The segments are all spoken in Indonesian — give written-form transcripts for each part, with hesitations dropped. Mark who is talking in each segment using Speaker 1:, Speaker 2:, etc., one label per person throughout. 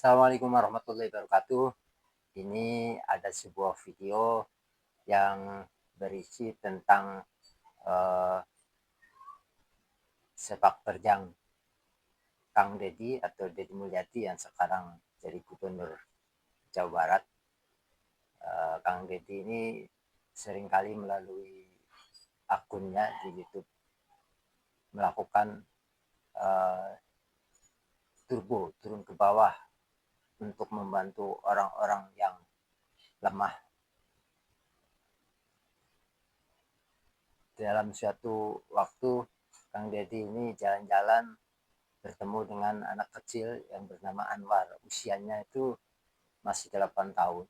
Speaker 1: Assalamualaikum warahmatullahi wabarakatuh. Ini ada sebuah video yang berisi tentang eh, sepak terjang Kang Deddy atau Deddy Mulyadi yang sekarang jadi Gubernur Jawa Barat. Kang Deddy ini seringkali melalui akunnya di YouTube melakukan eh, turun ke bawah untuk membantu orang-orang yang lemah. Dalam suatu waktu Kang Deddy ini jalan-jalan bertemu dengan anak kecil yang bernama Anwar. Usianya itu masih 8 tahun.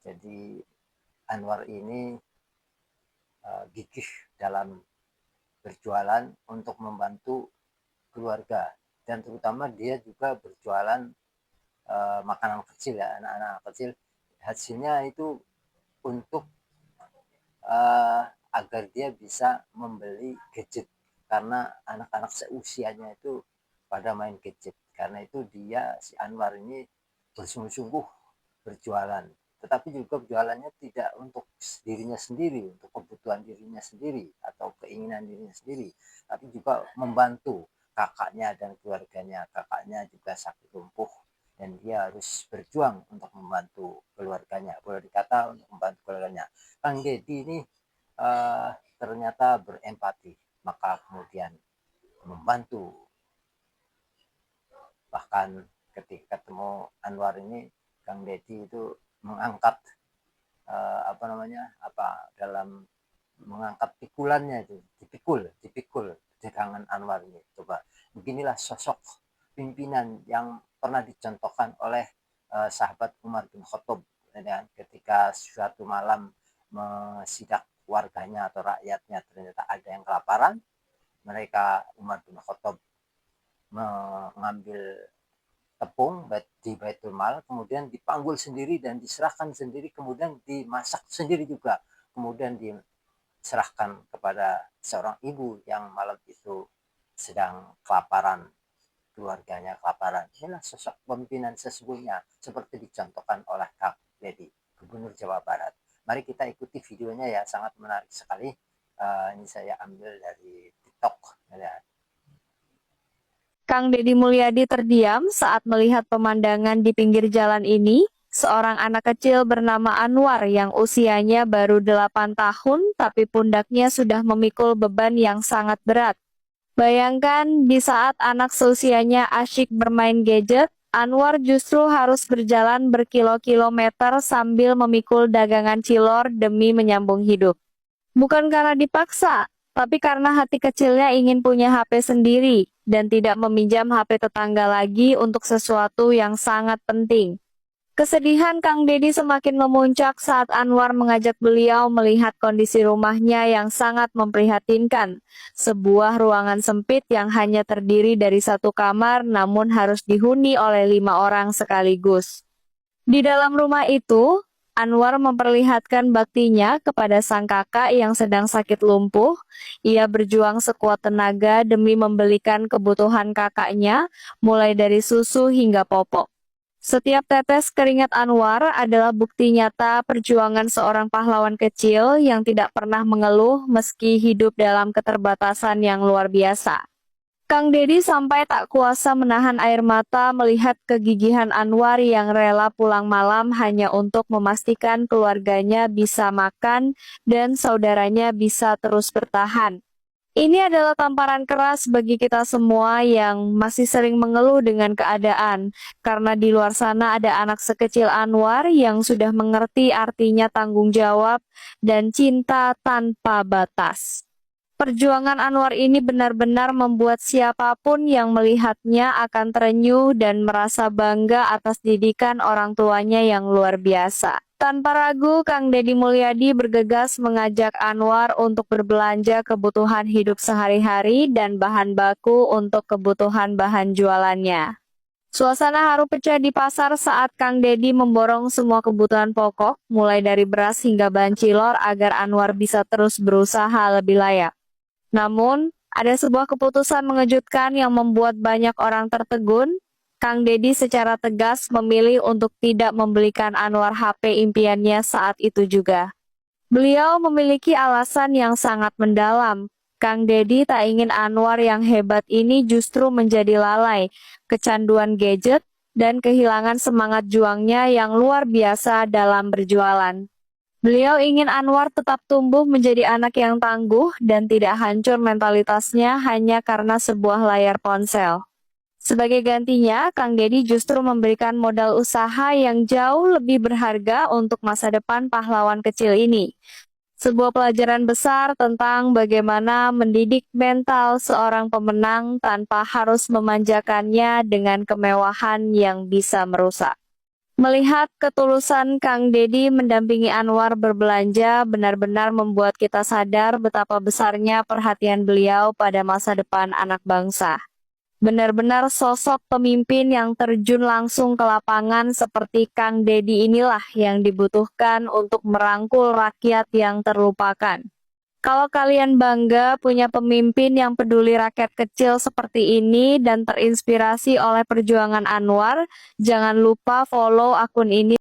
Speaker 1: Jadi Anwar ini gigih dalam berjualan untuk membantu keluarga, dan terutama dia juga berjualan makanan kecil ya, anak-anak kecil. Hasilnya itu untuk agar dia bisa membeli gadget, karena anak-anak seusianya itu pada main gadget. Karena itu dia, si Anwar ini bersungguh-sungguh berjualan, tetapi juga berjualannya tidak untuk dirinya sendiri, untuk kebutuhan dirinya sendiri atau keinginan dirinya sendiri, tapi juga membantu kakaknya dan keluarganya. Kakaknya juga sakit lumpuh dan dia harus berjuang untuk membantu keluarganya, boleh dikata untuk membantu keluarganya. Kang Deddy ini ternyata berempati, maka kemudian membantu. Bahkan ketika ketemu Anwar ini, Kang Deddy itu mengangkat dalam mengangkat pikulannya, itu dipikul di tangan Anwar ini. Coba, beginilah sosok pimpinan yang pernah dicontohkan oleh sahabat Umar bin Khattab, ya, ketika suatu malam mesidak warganya atau rakyatnya, ternyata ada yang kelaparan. Mereka, Umar bin Khattab mengambil tepung di Baitul Mal, kemudian dipanggul sendiri dan diserahkan sendiri, kemudian dimasak sendiri juga, kemudian diserahkan kepada seorang ibu yang malam itu sedang kelaparan, keluarganya kelaparan. Inilah sosok pemimpinan sesungguhnya seperti dicontohkan oleh Kang Deddy, Gubernur Jawa Barat. Mari kita ikuti videonya ya, sangat menarik sekali. Ini saya ambil dari TikTok ya.
Speaker 2: Kang Deddy Mulyadi terdiam saat melihat pemandangan di pinggir jalan ini. Seorang anak kecil bernama Anwar yang usianya baru 8 tahun tapi pundaknya sudah memikul beban yang sangat berat. Bayangkan di saat anak seusianya asyik bermain gadget, Anwar justru harus berjalan berkilo-kilometer sambil memikul dagangan cilor demi menyambung hidup. Bukan karena dipaksa, tapi karena hati kecilnya ingin punya HP sendiri, dan tidak meminjam HP tetangga lagi untuk sesuatu yang sangat penting. Kesedihan Kang Deddy semakin memuncak saat Anwar mengajak beliau melihat kondisi rumahnya yang sangat memprihatinkan. Sebuah ruangan sempit yang hanya terdiri dari satu kamar namun harus dihuni oleh 5 orang sekaligus. Di dalam rumah itu, Anwar memperlihatkan baktinya kepada sang kakak yang sedang sakit lumpuh. Ia berjuang sekuat tenaga demi membelikan kebutuhan kakaknya, mulai dari susu hingga popok. Setiap tetes keringat Anwar adalah bukti nyata perjuangan seorang pahlawan kecil yang tidak pernah mengeluh meski hidup dalam keterbatasan yang luar biasa. Kang Deddy sampai tak kuasa menahan air mata melihat kegigihan Anwar yang rela pulang malam hanya untuk memastikan keluarganya bisa makan dan saudaranya bisa terus bertahan. Ini adalah tamparan keras bagi kita semua yang masih sering mengeluh dengan keadaan, karena di luar sana ada anak sekecil Anwar yang sudah mengerti artinya tanggung jawab dan cinta tanpa batas. Perjuangan Anwar ini benar-benar membuat siapapun yang melihatnya akan terenyuh dan merasa bangga atas didikan orang tuanya yang luar biasa. Tanpa ragu, Kang Deddy Mulyadi bergegas mengajak Anwar untuk berbelanja kebutuhan hidup sehari-hari dan bahan baku untuk kebutuhan bahan jualannya. Suasana haru pecah di pasar saat Kang Deddy memborong semua kebutuhan pokok, mulai dari beras hingga bahan cilor agar Anwar bisa terus berusaha lebih layak. Namun, ada sebuah keputusan mengejutkan yang membuat banyak orang tertegun. Kang Deddy secara tegas memilih untuk tidak membelikan Anwar HP impiannya saat itu juga. Beliau memiliki alasan yang sangat mendalam. Kang Deddy tak ingin Anwar yang hebat ini justru menjadi lalai, kecanduan gadget, dan kehilangan semangat juangnya yang luar biasa dalam berjualan. Beliau ingin Anwar tetap tumbuh menjadi anak yang tangguh dan tidak hancur mentalitasnya hanya karena sebuah layar ponsel. Sebagai gantinya, Kang Deddy justru memberikan modal usaha yang jauh lebih berharga untuk masa depan pahlawan kecil ini. Sebuah pelajaran besar tentang bagaimana mendidik mental seorang pemenang tanpa harus memanjakannya dengan kemewahan yang bisa merusak. Melihat ketulusan Kang Deddy mendampingi Anwar berbelanja benar-benar membuat kita sadar betapa besarnya perhatian beliau pada masa depan anak bangsa. Benar-benar sosok pemimpin yang terjun langsung ke lapangan seperti Kang Deddy inilah yang dibutuhkan untuk merangkul rakyat yang terlupakan. Kalau kalian bangga punya pemimpin yang peduli rakyat kecil seperti ini dan terinspirasi oleh perjuangan Anwar, jangan lupa follow akun ini.